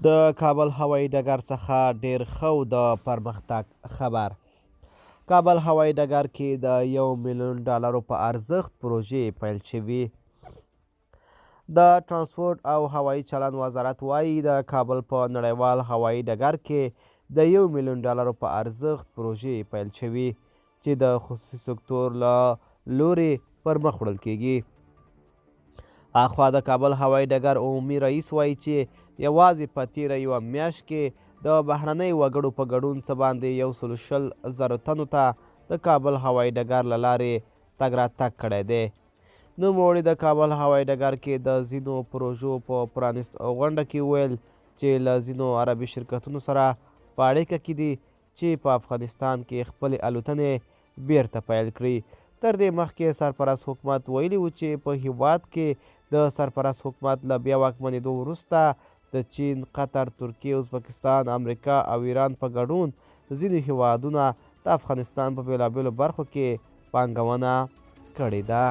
د کابل هوایي ډګر څخه ډیر ښه د پرمختګ خبر. کابل هوایي ډګر کې د $1 میلیون په ارزښت پروژې پیل شوي. د ترانسپورت او هوایي چلند وزارت وایي د کابل په نړیوال هوایي ډګر کې د $1 میلیون په ارزښت پروژې پیل شوي چې د خصوصي سکتور له لورې پر مخ وړل کیږي. اخوا د کابل هوایي ډګر عمومي رئیس وایي چې یوازې په تیره یوه میاشت کې د بهرنۍ وګړو په ګډون څه باندې 120,000 تنو ته د کابل هوایي ډګر له لارې تګ راتګ کړی دی. نوموړي د کابل هوایي ډګر کې د ځینو پروژو په پرانیست غونډه کې وویل چې له ځینو عربي شرکتونو سره په اړیکه کې دي چې په افغانستان کې خپلې الوتنې بیرته پیل کړي. تر دې مخکې سرپرست حکومت ویلي و چې په هیواد کې د سرپرست حکومت له بیا واکمنېدو وروسته د چین، قطر، ترکیې، ازبکستان، امریکا او ایران په ګډون ځینو هیوادونه د افغانستان په بېلابېلو برخو کې پانګونه کړې ده.